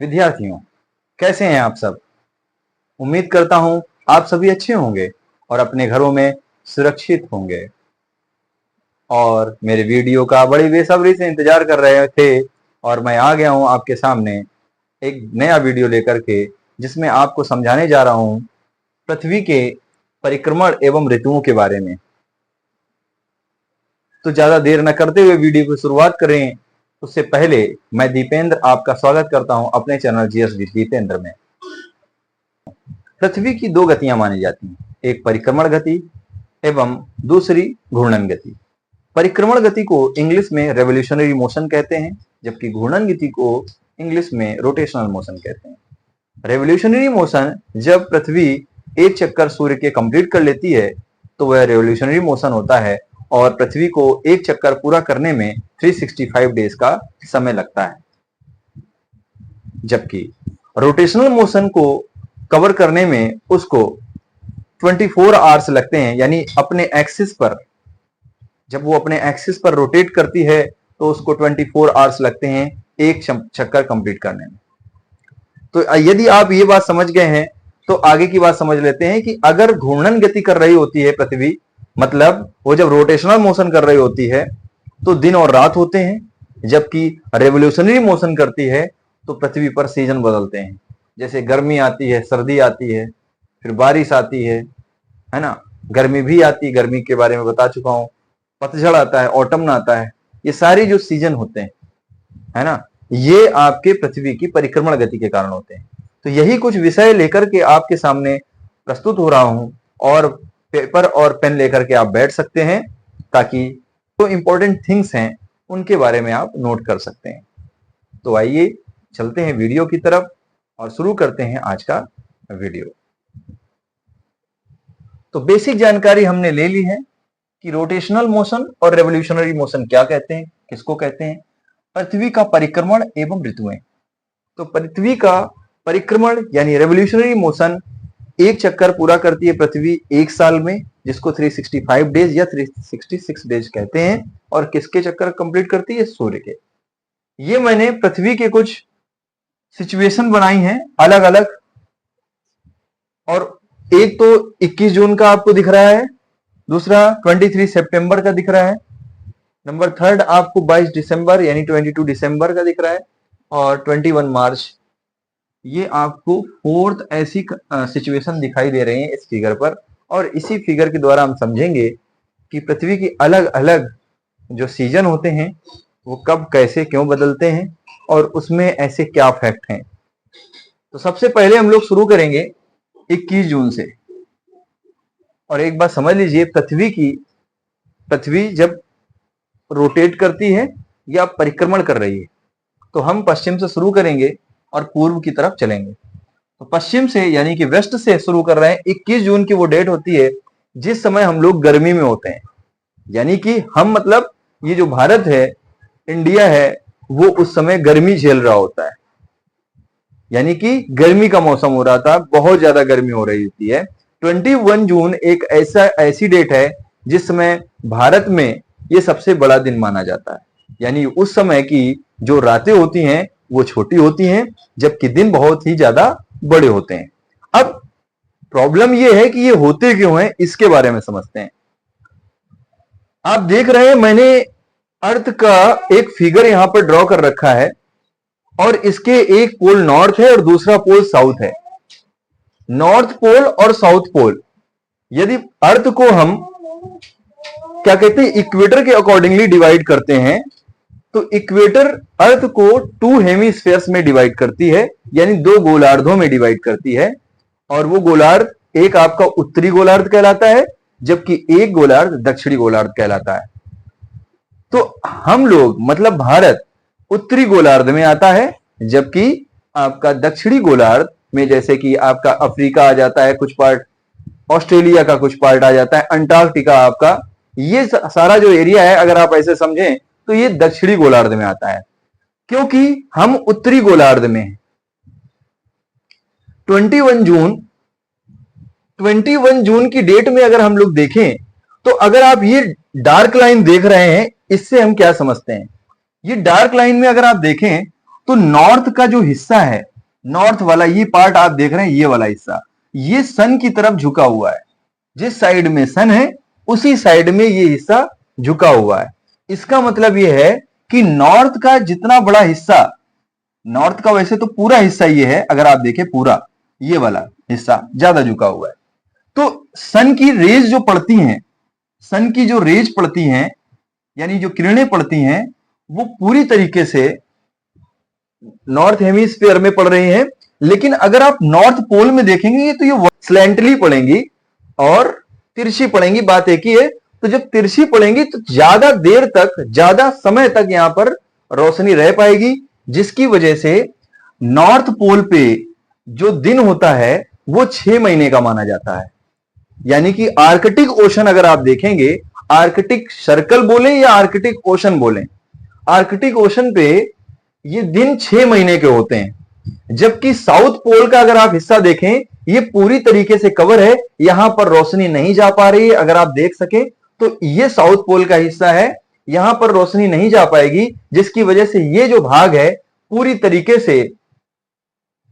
विद्यार्थियों, कैसे हैं आप सब। उम्मीद करता हूं आप सभी अच्छे होंगे और अपने घरों में सुरक्षित होंगे और मेरे वीडियो का बड़ी बेसब्री से इंतजार कर रहे थे और मैं आ गया हूं आपके सामने एक नया वीडियो लेकर के, जिसमें आपको समझाने जा रहा हूं पृथ्वी के परिक्रमण एवं ऋतुओं के बारे में। तो ज्यादा देर न करते हुए वीडियो की शुरुआत करें। उससे पहले मैं दीपेंद्र आपका स्वागत करता हूं अपने चैनल जीएस दीपेंद्र में। पृथ्वी की दो गतियां मानी जाती हैं, एक परिक्रमण गति एवं दूसरी घूर्णन गति। परिक्रमण गति को इंग्लिश में रेवोल्यूशनरी मोशन कहते हैं, जबकि घूर्णन गति को इंग्लिश में रोटेशनल मोशन कहते हैं। रेवोल्यूशनरी मोशन जब पृथ्वी एक चक्कर सूर्य के कंप्लीट कर लेती है तो वह रेवोल्यूशनरी मोशन होता है और पृथ्वी को एक चक्कर पूरा करने में 365 डेज का समय लगता है। जबकि रोटेशनल मोशन को कवर करने में उसको 24 आवर्स लगते हैं, यानी अपने एक्सिस पर, जब वो अपने एक्सिस पर रोटेट करती है तो उसको 24 आवर्स लगते हैं एक चक्कर कंप्लीट करने में। तो यदि आप ये बात समझ गए हैं तो आगे की बात समझ लेते हैं कि अगर घूर्णन गति कर रही होती है पृथ्वी, मतलब वो जब रोटेशनल मोशन कर रही होती है तो दिन और रात होते हैं, जबकि रेवोल्यूशनरी मोशन करती है तो पृथ्वी पर सीजन बदलते हैं। जैसे गर्मी आती है, सर्दी आती है, फिर बारिश आती है ना, गर्मी भी आती है, गर्मी के बारे में बता चुका हूं, पतझड़ आता है, ऑटम आता है, ये सारे जो सीजन होते हैं, है ना, ये आपके पृथ्वी की परिक्रमण गति के कारण होते हैं। तो यही कुछ विषय लेकर के आपके सामने प्रस्तुत हो रहा हूं और पेपर और पेन लेकर के आप बैठ सकते हैं ताकि जो इंपॉर्टेंट थिंग्स हैं उनके बारे में आप नोट कर सकते हैं। तो आइए चलते हैं वीडियो की तरफ और शुरू करते हैं आज का वीडियो। तो बेसिक जानकारी हमने ले ली है कि रोटेशनल मोशन और रेवोल्यूशनरी मोशन क्या कहते हैं, किसको कहते हैं। पृथ्वी का परिक्रमण एवं ऋतुएं। तो पृथ्वी का परिक्रमण यानी रेवोल्यूशनरी मोशन एक चक्कर पूरा करती है पृथ्वी एक साल में, जिसको 365 डेज या 366 डेज कहते हैं। और किसके चक्कर कंप्लीट करती है? सूर्य के। ये मैंने पृथ्वी के कुछ सिचुएशन बनाई हैं अलग अलग, और एक तो 21 जून का आपको दिख रहा है, दूसरा 23 सितंबर का दिख रहा है, नंबर थर्ड आपको 22 दिसंबर यानी 22 दिसंबर का दिख रहा है, और 21 मार्च। ये आपको फोर्थ ऐसी सिचुएशन दिखाई दे रही है इस फिगर पर। और इसी फिगर के द्वारा हम समझेंगे कि पृथ्वी की अलग अलग जो सीजन होते हैं वो कब कैसे क्यों बदलते हैं और उसमें ऐसे क्या फैक्ट हैं। तो सबसे पहले हम लोग शुरू करेंगे 21 जून से। और एक बात समझ लीजिए, पृथ्वी जब रोटेट करती है या परिक्रमण कर रही है तो हम पश्चिम से शुरू करेंगे और पूर्व की तरफ चलेंगे। तो पश्चिम से यानी कि वेस्ट से शुरू कर रहे हैं। 21 जून की वो डेट होती है जिस समय हम लोग गर्मी में होते हैं, यानी कि हम मतलब ये जो भारत है, इंडिया है, वो उस समय गर्मी झेल रहा होता है, यानी कि गर्मी का मौसम हो रहा था, बहुत ज्यादा गर्मी हो रही होती है। 21 जून एक ऐसी डेट है जिस समय भारत में ये सबसे बड़ा दिन माना जाता है, यानी उस समय की जो रातें होती हैं वो छोटी होती हैं जबकि दिन बहुत ही ज्यादा बड़े होते हैं। अब प्रॉब्लम ये है कि ये होते क्यों हैं, इसके बारे में समझते हैं। आप देख रहे हैं मैंने अर्थ का एक फिगर यहां पर ड्रॉ कर रखा है और इसके एक पोल नॉर्थ है और दूसरा पोल साउथ है। नॉर्थ पोल और साउथ पोल, यदि अर्थ को हम क्या कहते हैं, इक्वेटर के अकॉर्डिंगली डिवाइड करते हैं तो इक्वेटर अर्थ को 2 हेमिस्फीयर्स में डिवाइड करती है, यानी 2 गोलार्धों में डिवाइड करती है। और वो गोलार्ध एक आपका उत्तरी गोलार्ध कहलाता है जबकि एक गोलार्ध दक्षिणी गोलार्ध कहलाता है। तो हम लोग मतलब भारत उत्तरी गोलार्ध में आता है, जबकि आपका दक्षिणी गोलार्ध में जैसे कि आपका अफ्रीका आ जाता है, कुछ पार्ट ऑस्ट्रेलिया का कुछ पार्ट आ जाता है, अंटार्कटिका आपका, ये सारा जो एरिया है अगर आप ऐसे समझें तो ये दक्षिणी गोलार्ध में आता है, क्योंकि हम उत्तरी गोलार्ध में हैं। 21 जून की डेट में अगर हम लोग देखें तो अगर आप ये डार्क लाइन देख रहे हैं, इससे हम क्या समझते हैं, ये डार्क लाइन में अगर आप देखें तो नॉर्थ का जो हिस्सा है, नॉर्थ वाला ये पार्ट आप देख रहे हैं, ये वाला हिस्सा, ये सन की तरफ झुका हुआ है। जिस साइड में सन है उसी साइड में ये हिस्सा झुका हुआ है। इसका मतलब ये है कि नॉर्थ का जितना बड़ा हिस्सा, नॉर्थ का वैसे तो पूरा हिस्सा ये है, अगर आप देखें पूरा ये वाला हिस्सा ज्यादा झुका हुआ है। तो सन की रेज जो पड़ती हैं, सन की जो रेज पड़ती हैं, यानी जो किरणें पड़ती हैं, वो पूरी तरीके से नॉर्थ हेमिस्फीयर में पड़ रही हैं। लेकिन अगर आप नॉर्थ पोल में देखेंगे तो ये स्लैंटली पड़ेंगी और तिरछी पड़ेंगी। बात एक ही है। तो जब तिरछी पड़ेंगी तो ज्यादा देर तक, ज्यादा समय तक यहां पर रोशनी रह पाएगी, जिसकी वजह से नॉर्थ पोल पे जो दिन होता है वो 6 महीने का माना जाता है। यानी कि आर्कटिक ओशन अगर आप देखेंगे, आर्कटिक सर्कल बोले या आर्कटिक ओशन बोले, आर्कटिक ओशन पे ये दिन 6 महीने के होते हैं। जबकि साउथ पोल का अगर आप हिस्सा देखें, ये पूरी तरीके से कवर है, यहां पर रोशनी नहीं जा पा रही है। अगर आप देख सके तो ये साउथ पोल का हिस्सा है, यहां पर रोशनी नहीं जा पाएगी, जिसकी वजह से ये जो भाग है पूरी तरीके से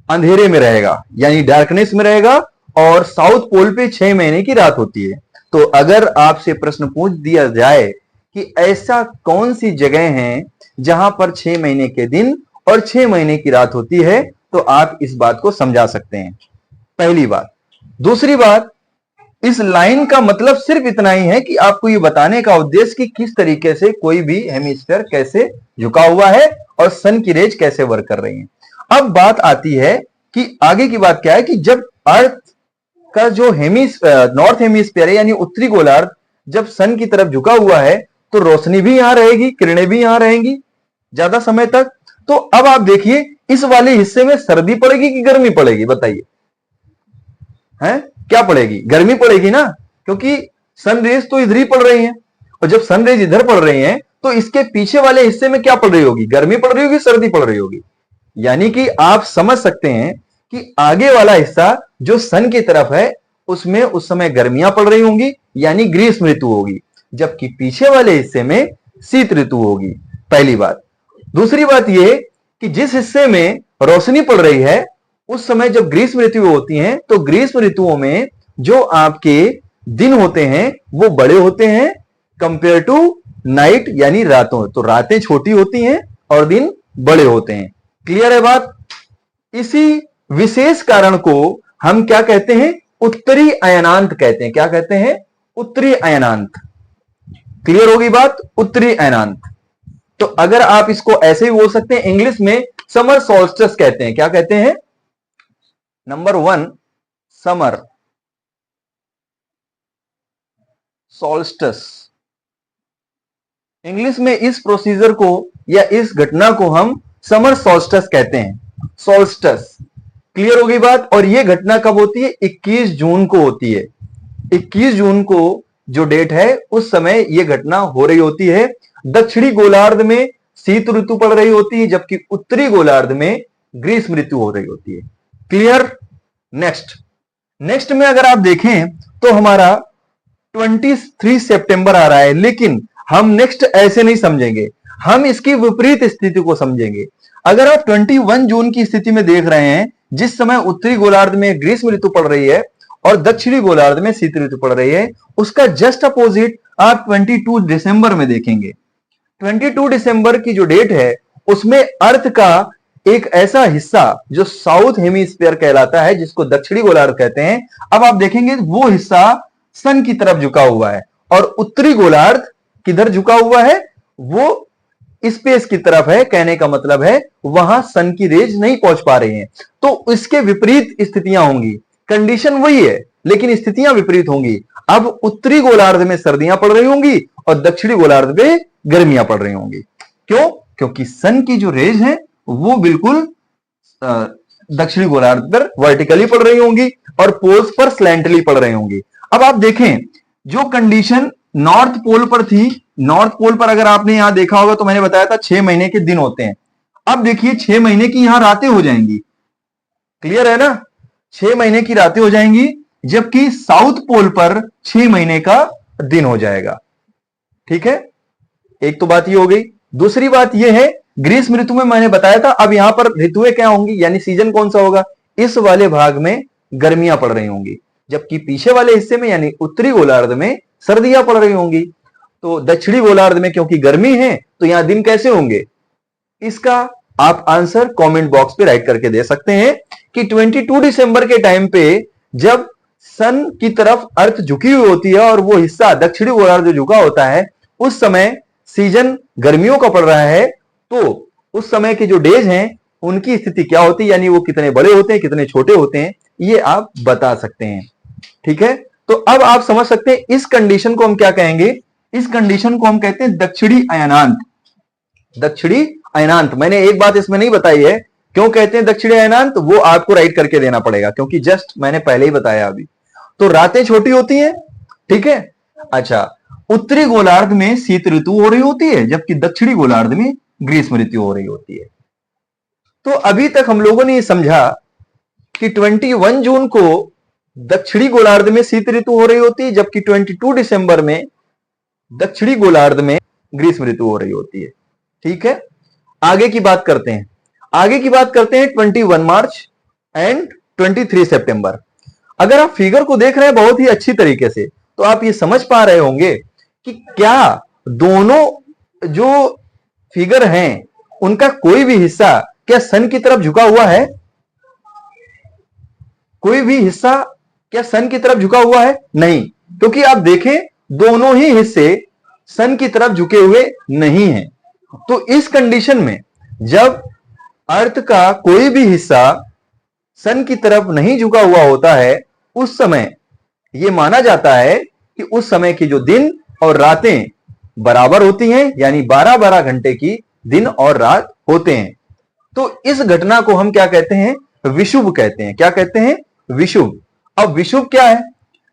अंधेरे में रहेगा, यानी डार्कनेस में रहेगा। और साउथ पोल पे 6 महीने की रात होती है। तो अगर आपसे प्रश्न पूछ दिया जाए कि ऐसा कौन सी जगह है जहां पर 6 महीने के दिन और 6 महीने की रात होती है, तो आप इस बात को समझा सकते हैं। पहली बात। दूसरी बात, इस लाइन का मतलब सिर्फ इतना ही है कि आपको ये बताने का उद्देश्य कि किस तरीके से कोई भी हेमिस्फीयर कैसे झुका हुआ है और सन की रेज कैसे वर्क कर रही है। अब बात आती है कि आगे की बात क्या है कि जब अर्थ का जो नॉर्थ हेमिस्फीयर है, यानी उत्तरी गोलार्ध, जब सन की तरफ झुका हुआ है तो रोशनी भी यहां रहेगी, किरणें भी यहां रहेंगी ज्यादा समय तक। तो अब आप देखिए, इस वाले हिस्से में सर्दी पड़ेगी कि गर्मी पड़ेगी, बताइए। हैं, क्या पड़ेगी? गर्मी पड़ेगी ना, क्योंकि सन रेज तो इधर ही पड़ रही हैं। और जब सन रेज इधर पड़ रही हैं तो इसके पीछे वाले हिस्से में क्या पड़ रही होगी? गर्मी पड़ रही होगी, सर्दी पड़ रही होगी। यानी कि आप समझ सकते हैं कि आगे वाला हिस्सा जो सन की तरफ है उसमें उस समय गर्मियां पड़ रही होंगी, यानी ग्रीष्म ऋतु होगी, जबकि पीछे वाले हिस्से में शीत ऋतु होगी। पहली बात। दूसरी बात यह कि जिस हिस्से में रोशनी पड़ रही है उस समय जब ग्रीष्म ऋतु होती हैं तो ग्रीष्म ऋतुओं में जो आपके दिन होते हैं वो बड़े होते हैं कंपेयर टू नाइट, यानी रातों। तो रातें छोटी होती हैं और दिन बड़े होते हैं। क्लियर है बात? इसी विशेष कारण को हम क्या कहते हैं? उत्तरी अयनांत कहते हैं। क्या कहते हैं? उत्तरी अयनांत। क्लियर होगी बात? उत्तरी अयनांत। तो अगर आप इसको ऐसे ही बोल सकते हैं, इंग्लिश में समर सोल्स्टिस कहते हैं। क्या कहते हैं? Number 1 summer solstice. इंग्लिश में इस प्रोसीजर को या इस घटना को हम समर सोल्स्टिस कहते हैं। सोल्स्टिस। क्लियर होगी बात? और यह घटना कब होती है? 21 जून को होती है। 21 जून को जो डेट है उस समय यह घटना हो रही होती है। दक्षिणी गोलार्ध में शीत ऋतु पड़ रही होती है, जबकि उत्तरी गोलार्ध में ग्रीष्म ऋतु हो रही होती है। क्लियर? नेक्स्ट में अगर आप देखें तो हमारा 23 सितंबर आ रहा है, लेकिन हम नेक्स्ट ऐसे नहीं समझेंगे, हम इसकी विपरीत स्थिति को समझेंगे। अगर आप 21 जून की स्थिति में देख रहे हैं, जिस समय उत्तरी गोलार्ध में ग्रीष्म ऋतु पड़ रही है और दक्षिणी गोलार्ध में शीत ऋतु पड़ रही है, उसका जस्ट अपोजिट आप 22 दिसंबर में देखेंगे। 22 दिसंबर की जो डेट है उसमें अर्थ का एक ऐसा हिस्सा जो साउथ हेमिस्फीयर कहलाता है, जिसको दक्षिणी गोलार्ध कहते हैं, अब आप देखेंगे वो हिस्सा सन की तरफ झुका हुआ है और उत्तरी गोलार्ध किधर झुका हुआ है? वो स्पेस की तरफ है। कहने का मतलब है वहां सन की रेज नहीं पहुंच पा रही हैं। तो इसके विपरीत स्थितियां होंगी। कंडीशन वही है लेकिन स्थितियां विपरीत होंगी। अब उत्तरी गोलार्ध में सर्दियां पड़ रही होंगी और दक्षिणी गोलार्ध में गर्मियां पड़ रही होंगी। क्यों? क्योंकि सन की जो रेज है वो बिल्कुल दक्षिणी गोलार्ध पर वर्टिकली पड़ रही होंगी और पोल्स पर स्लैंटली पड़ रही होंगी। अब आप देखें, जो कंडीशन नॉर्थ पोल पर थी, नॉर्थ पोल पर अगर आपने यहां देखा होगा तो मैंने बताया था 6 महीने के दिन होते हैं। अब देखिए 6 महीने की यहां रातें हो जाएंगी। क्लियर है ना? 6 महीने की रातें हो जाएंगी, जबकि साउथ पोल पर 6 महीने का दिन हो जाएगा। ठीक है, एक तो बात ये हो गई। दूसरी बात यह है ग्रीष्म ऋतु में मैंने बताया था, अब यहां पर ऋतुएं क्या होंगी, यानी सीजन कौन सा होगा, इस वाले भाग में गर्मियां पड़ रही होंगी, जबकि पीछे वाले हिस्से में यानी उत्तरी गोलार्ध में सर्दियां पड़ रही होंगी। तो दक्षिणी गोलार्ध में क्योंकि गर्मी है तो यहां दिन कैसे होंगे, इसका आप आंसर कमेंट बॉक्स पे राइट करके दे सकते हैं कि 22 दिसंबर के टाइम पे जब सन की तरफ अर्थ झुकी हुई होती है और वो हिस्सा दक्षिणी गोलार्ध जो झुका होता है, उस समय सीजन गर्मियों का पड़ रहा है, तो उस समय के जो डेज हैं उनकी स्थिति क्या होती है, यानी वो कितने बड़े होते हैं कितने छोटे होते हैं, ये आप बता सकते हैं। ठीक है, तो अब आप समझ सकते हैं इस कंडीशन को हम क्या कहेंगे, इस कंडीशन को हम कहते हैं दक्षिणी अयनांत। दक्षिणी अयनांत, मैंने एक बात इसमें नहीं बताई है, क्यों कहते हैं दक्षिणी अयनांत, वो आपको राइट करके देना पड़ेगा, क्योंकि जस्ट मैंने पहले ही बताया अभी। तो रातें छोटी होती हैं, ठीक है। अच्छा, उत्तरी गोलार्ध में शीत ऋतु हो रही होती है, जबकि दक्षिणी गोलार्ध में ग्रीष्म ऋतु हो रही होती है। तो अभी तक हम लोगों ने ये समझा कि 21 जून को दक्षिणी गोलार्ध में शीत ऋतु हो रही होती है, जबकि 22 दिसंबर में दक्षिणी गोलार्ध में ग्रीष्म ऋतु हो रही होती है। ठीक है, आगे की बात करते हैं। आगे की बात करते हैं 21 मार्च एंड 23 सितंबर। अगर आप फिगर को देख रहे हैं बहुत ही अच्छी तरीके से, तो आप ये समझ पा रहे होंगे कि क्या दोनों जो फिगर हैं उनका कोई भी हिस्सा क्या सन की तरफ झुका हुआ है, कोई भी हिस्सा क्या सन की तरफ झुका हुआ है, नहीं, क्योंकि आप देखें दोनों ही हिस्से सन की तरफ झुके हुए नहीं हैं। तो इस कंडीशन में जब अर्थ का कोई भी हिस्सा सन की तरफ नहीं झुका हुआ होता है, उस समय यह माना जाता है कि उस समय की जो दिन और रातें बराबर होती हैं, यानी 12-12 घंटे की दिन और रात होते हैं। तो इस घटना को हम क्या कहते हैं, विषुव कहते हैं। क्या कहते हैं, विषुव। अब विषुव क्या है,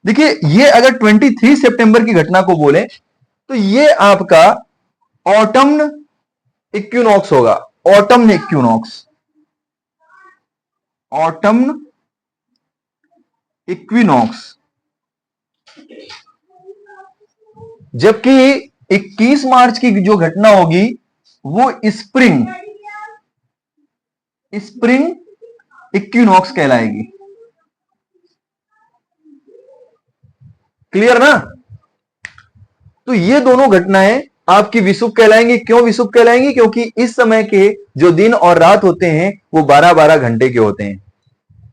देखिए ये अगर 23 सितंबर की घटना को बोले तो ये आपका ऑटम्न इक्विनॉक्स होगा, ऑटम्न इक्विनॉक्स, ऑटम्न इक्विनॉक्स। जबकि 21 मार्च की जो घटना होगी वो स्प्रिंग इक्विनॉक्स कहलाएगी। क्लियर ना। तो ये दोनों घटनाएं आपकी विषुव कहलाएंगी। क्यों विषुव कहलाएंगी, क्योंकि इस समय के जो दिन और रात होते हैं वो 12-12 घंटे के होते हैं।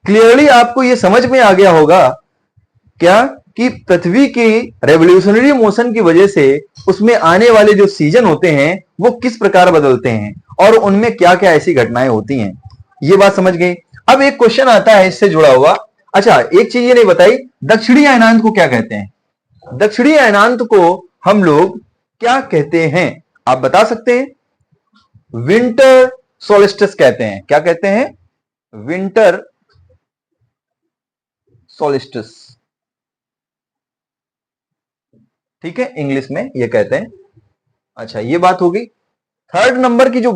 क्लियरली आपको ये समझ में आ गया होगा क्या कि पृथ्वी की रेवोल्यूशनरी मोशन की वजह से उसमें आने वाले जो सीजन होते हैं वो किस प्रकार बदलते हैं और उनमें क्या क्या ऐसी घटनाएं होती हैं, ये बात समझ गए। अब एक क्वेश्चन आता है इससे जुड़ा हुआ। अच्छा, एक चीज ये नहीं बताई, दक्षिणी अयनांत को क्या कहते हैं, दक्षिणी अयनांत को हम लोग क्या कहते हैं, आप बता सकते हैं। विंटर सोलिस्टिस कहते हैं। क्या कहते हैं, विंटर सोलिस्टिस। ठीक है, इंग्लिश में ये कहते हैं। अच्छा, ये बात होगी। थर्ड नंबर की जो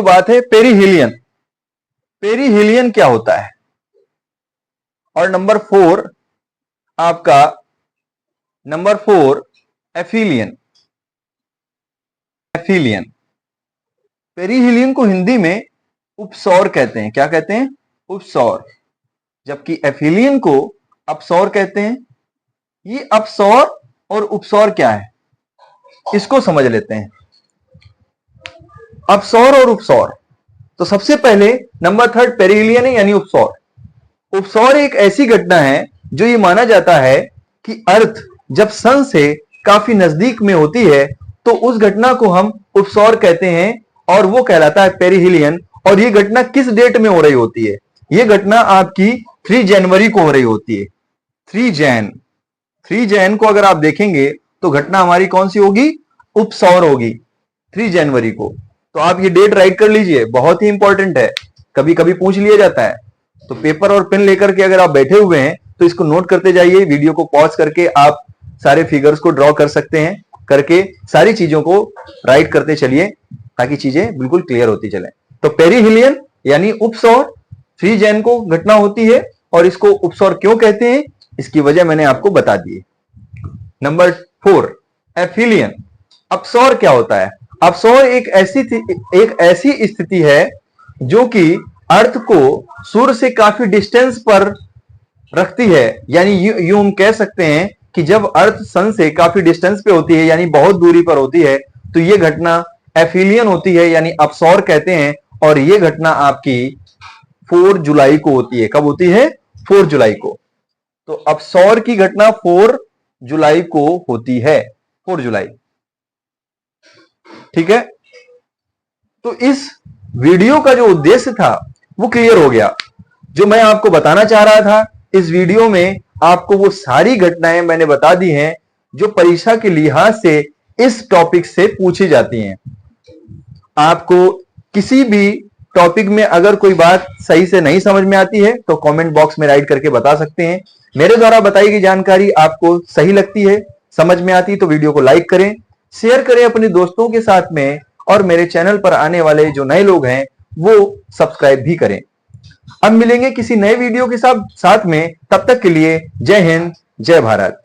बात है, पेरीहिलियन। पेरीहिलियन क्या होता है, और नंबर 4 आपका, नंबर 4 एफिलियन। एफिलियन, पेरीहिलियन को हिंदी में उपसौर कहते हैं। क्या कहते हैं, उपसौर। जबकि एफिलियन को अपसौर कहते हैं। ये अपसौर और उपसौर क्या है, इसको समझ लेते हैं। अपसौर और उपसौर, तो सबसे पहले नंबर 3 पेरीहिलियन है, यानी उपसौर। उपसौर एक ऐसी घटना है जो ये माना जाता है कि अर्थ जब सन से काफी नजदीक में होती है तो उस घटना को हम उपसौर कहते हैं और वो कहलाता है पेरीहिलियन। और ये घटना किस डेट में हो रही होती है, ये घटना आपकी 3 जनवरी को हो रही होती है। 3 जैन को अगर आप देखेंगे तो घटना हमारी कौन सी होगी, उपसौर होगी, 3 जनवरी को। तो आप ये डेट राइट कर लीजिए, बहुत ही इंपॉर्टेंट है, कभी कभी पूछ लिया जाता है। तो पेपर और पेन लेकर के अगर आप बैठे हुए हैं तो इसको नोट करते जाइए, वीडियो को पॉज करके आप सारे फिगर्स को ड्रॉ कर सकते हैं, करके सारी चीजों को राइट करते चलिए ताकि चीजें बिल्कुल क्लियर होती चले। तो पेरीहिलियन यानी उपसौर, 3 जैन को घटना होती है और इसको उपसौर क्यों कहते हैं, इसकी वजह मैंने आपको बता दी। नंबर 4 एफिलियन। अपसौर क्या होता है? अपसौर एक ऐसी स्थिति है जो कि अर्थ को सूर्य से काफी डिस्टेंस पर रखती है। यानी यूं हम कह सकते हैं कि जब अर्थ सन से काफी डिस्टेंस पे होती है, यानी बहुत दूरी पर होती है, तो यह घटना एफिलियन होती है, यानी अपसौर कहते हैं। और यह घटना आपकी 4 जुलाई को होती है। कब होती है? 4 जुलाई को। तो अपसौर की घटना 4 जुलाई को होती है। 4 जुलाई, ठीक है। तो इस वीडियो का जो उद्देश्य था वो क्लियर हो गया। जो मैं आपको बताना चाह रहा था इस वीडियो में, आपको वो सारी घटनाएं मैंने बता दी हैं जो परीक्षा के लिहाज से इस टॉपिक से पूछी जाती हैं। आपको किसी भी टॉपिक में अगर कोई बात सही से नहीं समझ में आती है तो कमेंट बॉक्स में राइट करके बता सकते हैं। मेरे द्वारा बताई गई जानकारी आपको सही लगती है, समझ में आती है तो वीडियो को लाइक करें, शेयर करें अपने दोस्तों के साथ में, और मेरे चैनल पर आने वाले जो नए लोग हैं वो सब्सक्राइब भी करें। अब मिलेंगे किसी नए वीडियो के साथ में, तब तक के लिए जय हिंद, जय भारत।